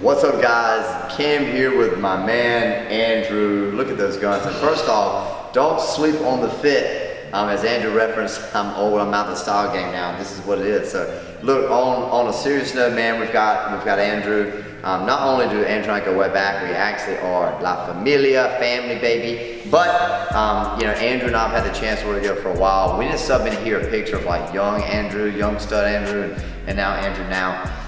What's up, guys? Kim here with my man Andrew. Look at those guns. And first off, don't sleep on the fit. As Andrew referenced, I'm old. I'm out of the style game now. This is what it is. So look, on a serious note, man, we've got Andrew. Not only do Andrew and I go way back, we actually are La Familia, family, baby. But you know, Andrew and I have had the chance to work together for a while. We just submitted here a picture of like young Andrew, young stud Andrew, and now Andrew now.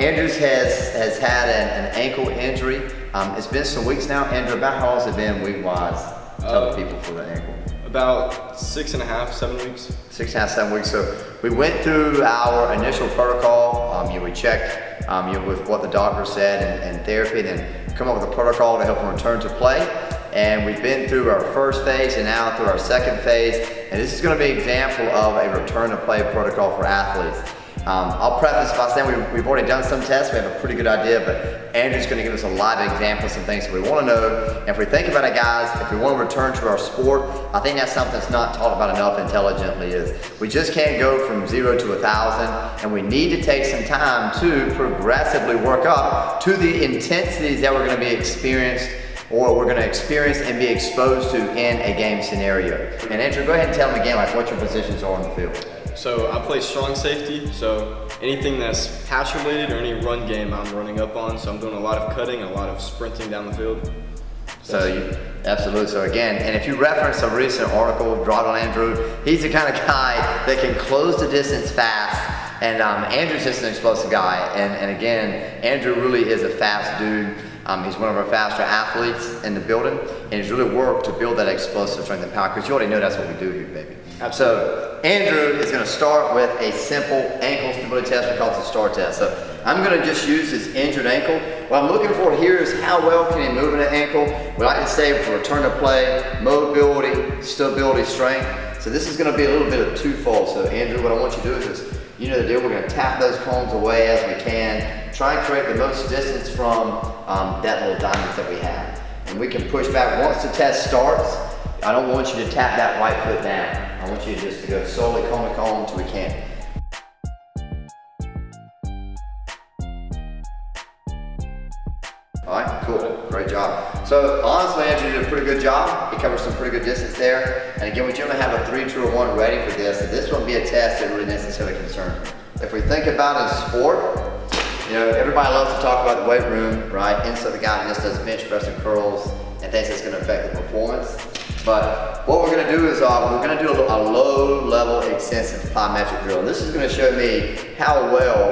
Andrews has had an ankle injury. It's been some weeks now. Andrew, about how long has it been week-wise? Tell the people for the ankle. About 6.5, 7 weeks. 6.5, 7 weeks. So we went through our initial protocol. We checked with what the doctor said and therapy, and then come up with a protocol to help him return to play. And we've been through our first phase and now through our second phase. And this is going to be an example of a return to play protocol for athletes. I'll preface by saying we've already done some tests. We have a pretty good idea, but Andrew's going to give us a lot of examples and things that we want to know. And if we think about it, guys, if we want to return to our sport, I think that's something that's not talked about enough intelligently. Is we just can't go from 0 to 1,000, and we need to take some time to progressively work up to the intensities that we're going to be experienced or we're going to experience and be exposed to in a game scenario. And Andrew, go ahead and tell them again like what your positions are on the field. So I play strong safety, so anything that's pass related or any run game I'm running up on, so I'm doing a lot of cutting, a lot of sprinting down the field. Absolutely. So again, and if you reference a recent article, draw on Andrew, he's the kind of guy that can close the distance fast, and Andrew's just an explosive guy, and again, Andrew really is a fast dude. He's one of our faster athletes in the building, and he's really worked to build that explosive strength and power, because you already know that's what we do here, baby. Absolutely. So Andrew is going to start with a simple ankle stability test. We call it the STAR test. So I'm going to just use his injured ankle. What I'm looking for here is how well can he move in an ankle. We like to say for return to play, mobility, stability, strength. So this is going to be a little bit of twofold. So Andrew, what I want you to do is just, you know the deal, we're going to tap those cones away as we can. Try and create the most distance from that little diamond that we have. And we can push back. Once the test starts, I don't want you to tap that right foot down. I want you just to go solely cone to cone until we can. All right, cool, great job. So honestly, Andrew did a pretty good job. He covered some pretty good distance there. And again, we generally have a 3, 2, or 1 ready for this. And this won't be a test that really necessarily concerns me. If we think about it in sport, you know, everybody loves to talk about the weight room, right? Inside the guy who just does bench press and curls and thinks it's going to affect the performance. But what we're going to do is we're going to do a low-level extensive plyometric drill. And this is going to show me how well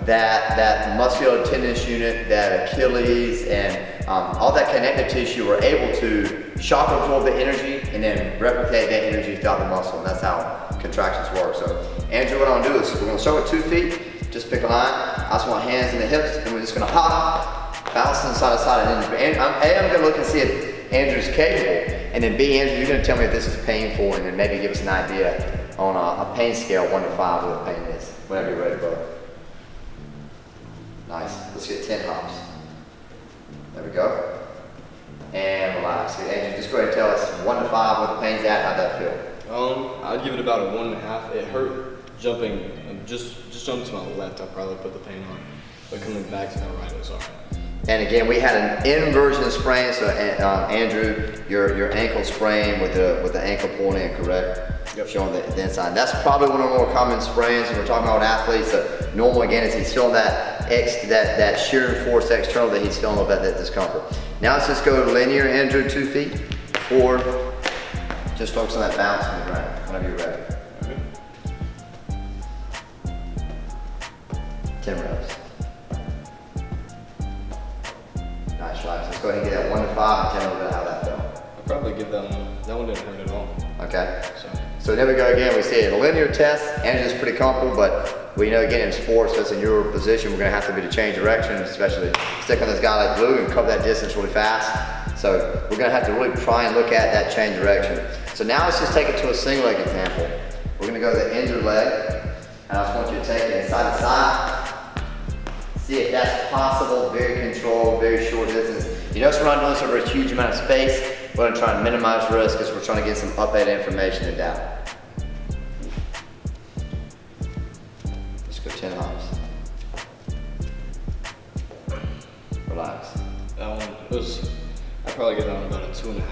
that musculotendinous unit, that Achilles, and all that connective tissue are able to shock absorb the energy and then replicate that energy throughout the muscle. And that's how contractions work. So Andrew, what I'm going to do is we're going to start with 2 feet. Just pick a line. I just want hands in the hips, and we're just going to hop, bouncing side to side. And I'm going to look and see if Andrew's capable. And then B, Andrew, you're going to tell me if this is painful, and then maybe give us an idea on a pain scale, 1 to 5, what the pain is. Whenever you're ready, bro. Nice. Let's get 10 hops. There we go. And relax. Andrew, just go ahead and tell us 1 to 5 what the pain's at. How'd that feel? I'd give it about a 1.5. It hurt jumping, just jumping to my left. I probably put the pain on, but coming back to my right, it was all right. And again, we had an inversion sprain, so Andrew, your ankle sprain with the ankle pointing, correct? Yep. Showing the inside. That's probably one of the more common sprains when we're talking about athletes. Normal again is he's feeling that shear force external that he's feeling a little bit that discomfort. Now let's just go linear, Andrew, 2 feet, forward. Just focus on that bounce on the ground whenever you're ready. 10 reps. Nice, right. Let's go ahead and get that 1 to 5 and tell me a little bit how that felt. I'd probably give that one. That one didn't hurt at all. Okay. So there we go again. We see a linear test. Andrew's pretty comfortable, but we know again in sports, that's in your position, we're going to have to be to change direction, especially stick on this guy like blue and cover that distance really fast. So we're going to have to really try and look at that change direction. So now let's just take it to a single leg example. We're going to go to the injured leg, and I just want you to take it side to side. See if that's possible, very controlled, very short distance. You notice we're not doing this over a huge amount of space. We're going to try and minimize risk because we're trying to get some updated information and data. Let's go 10 hops. relax? That one was, I'd probably give that one about a 2.5.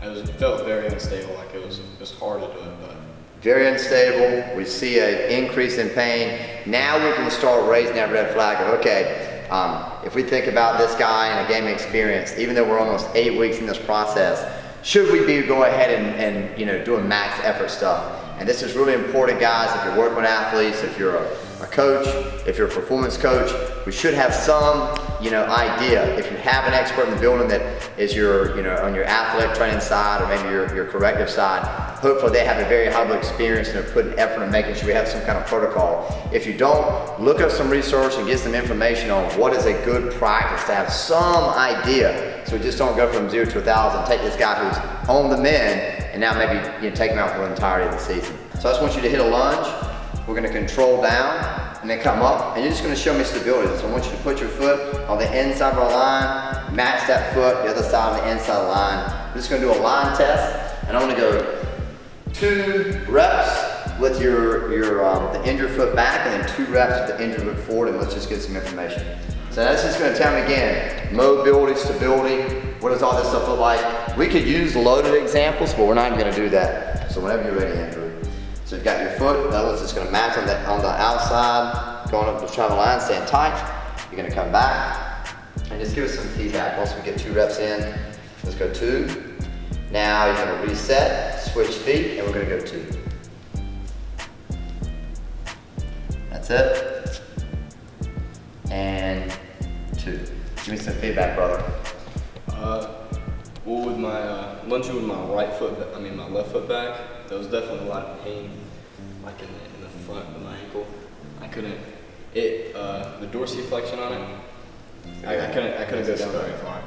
It felt very unstable, like it was hard to do it, but. Very unstable. We see an increase in pain. Now we can start raising that red flag of, okay, if we think about this guy and a gaming experience, even though we're almost 8 weeks in this process, should we be go ahead and doing max effort stuff? And this is really important, guys. If you're working with athletes, if you're a coach, if you're a performance coach, we should have some idea. If you have an expert in the building that is your on your athletic training side or maybe your corrective side, hopefully they have a very high level experience and they're putting effort in making sure we have some kind of protocol. If you don't, look up some research and get some information on what is a good practice to have some idea, so we just don't go from 0 to 1,000, take this guy who's on the mend and now maybe take him out for the entirety of the season. So I just want you to hit a lunge. We're gonna control down and then come up, and you're just gonna show me stability. So I want you to put your foot on the inside of our line, match that foot, the other side of the inside of the line. We're just gonna do a line test, and I'm gonna go 2 reps with the injured foot back, and then 2 reps with the injured foot forward, and let's just get some information. So that's just gonna tell me again, mobility, stability, what does all this stuff look like? We could use loaded examples, but we're not even gonna do that. So whenever you're ready, Andrew. So you've got your foot, that one's just gonna match on the outside, going up the travel line, staying tight. You're gonna come back and just give us some feedback. Once we get 2 reps in, let's go 2. Now you're gonna reset, switch feet, and we're gonna go 2. That's it. And 2. Give me some feedback, brother. Well, with my lunging with my my left foot back, there was definitely a lot of pain, like in the front of my ankle. I couldn't, the dorsiflexion on it, I couldn't go down very far.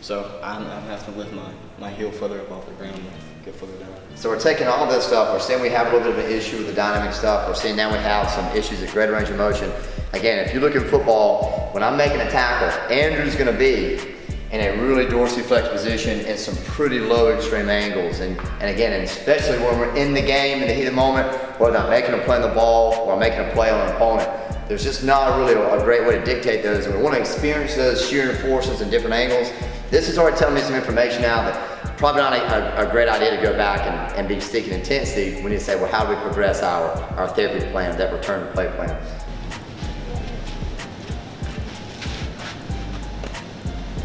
So I'm having to lift my heel further up off the ground and get further down. So we're taking all this stuff, we're seeing we have a little bit of an issue with the dynamic stuff, we're seeing now we have some issues at greater range of motion. Again, if you look in football, when I'm making a tackle, Andrew's gonna be in a really dorsiflex position in some pretty low extreme angles. And again, and especially when we're in the game, in the heat of the moment, whether I'm making a play on the ball or I'm making a play on an opponent, there's just not really a great way to dictate those. And we want to experience those shearing forces in different angles. This is already telling me some information now that probably not a great idea to go back and be sticking intensity. We need to say, well, how do we progress our therapy plan, that return to play plan?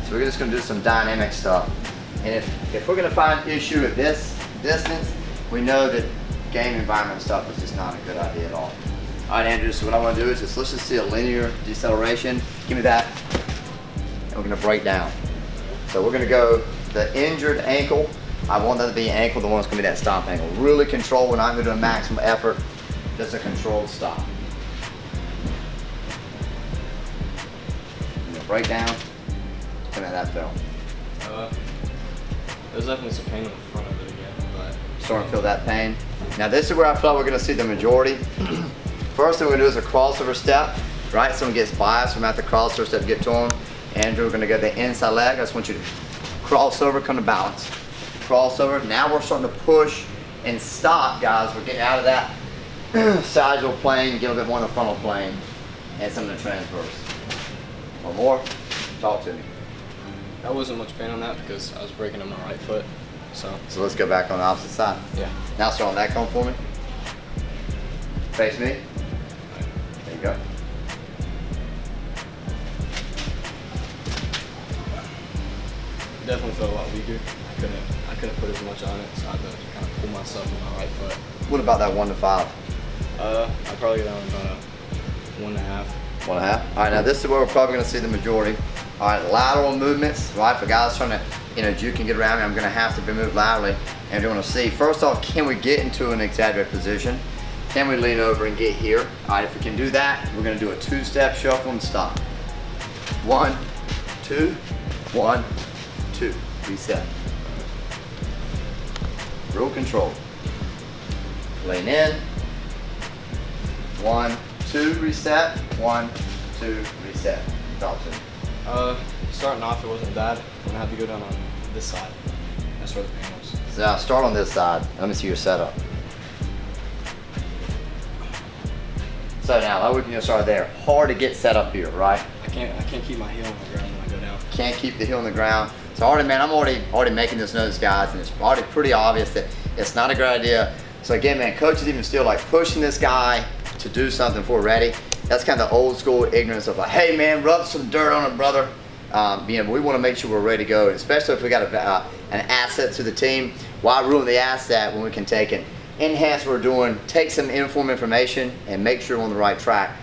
So we're just gonna do some dynamic stuff. And if we're gonna find an issue at this distance, we know that game environment stuff is just not a good idea at all. All right, Andrew, so what I wanna do is let's just see a linear deceleration. Give me that. And we're gonna break down. So we're gonna go the injured ankle. I want that to be an ankle, the one that's gonna be that stop ankle. Really control, we're not gonna do a maximum effort, just a controlled stop. I'm gonna break down. Tell me how that felt. There's definitely some pain in the front of it again, but starting to feel that pain. Now this is where I feel like we're gonna see the majority. First thing we're gonna do is a crossover step, right? Someone gets biased from at the crossover step to get to them. Andrew, we're gonna go the inside leg. I just want you to cross over, come to balance. Crossover, now we're starting to push and stop, guys. We're getting out of that sagittal plane, get a little bit more in the frontal plane, and some of the transverse. One more, talk to me. there wasn't much pain on that because I was breaking on my right foot. So let's go back on the opposite side. yeah. Now start on that cone for me. Face me. There you go. Definitely felt a lot weaker. I couldn't put as much on it, so I had to kind of pull myself on my right foot. What about that 1 to 5? I'd probably get down about a 1.5. 1.5. All right, now this is where we're probably gonna see the majority. All right, lateral movements, right? For guys trying to, juke and get around me, I'm gonna have to be moved laterally. And you're gonna see, first off, can we get into an exaggerated position? Can we lean over and get here? All right, if we can do that, we're gonna do a 2-step shuffle and stop. 1, 2, 1, 2. Reset. Real control. Lean in. 1, 2, reset. 1, 2, reset. Talk to me. Starting off, it wasn't bad. I'm gonna have to go down on this side. That's where the pain was. So now start on this side. Let me see your setup. So now, we can start there. Hard to get set up here, right? I can't keep my heel on the ground when I go down. can't keep the heel on the ground. So already, man, I'm already making this notice, guys, and it's already pretty obvious that it's not a great idea. So again, man, coach is even still like pushing this guy to do something before ready. That's kind of the old school ignorance of like, hey man, rub some dirt on it, brother. You know, we want to make sure we're ready to go, especially if we got an asset to the team. Why ruin the asset when we can take it, enhance what we're doing, take some informed information, and make sure we're on the right track.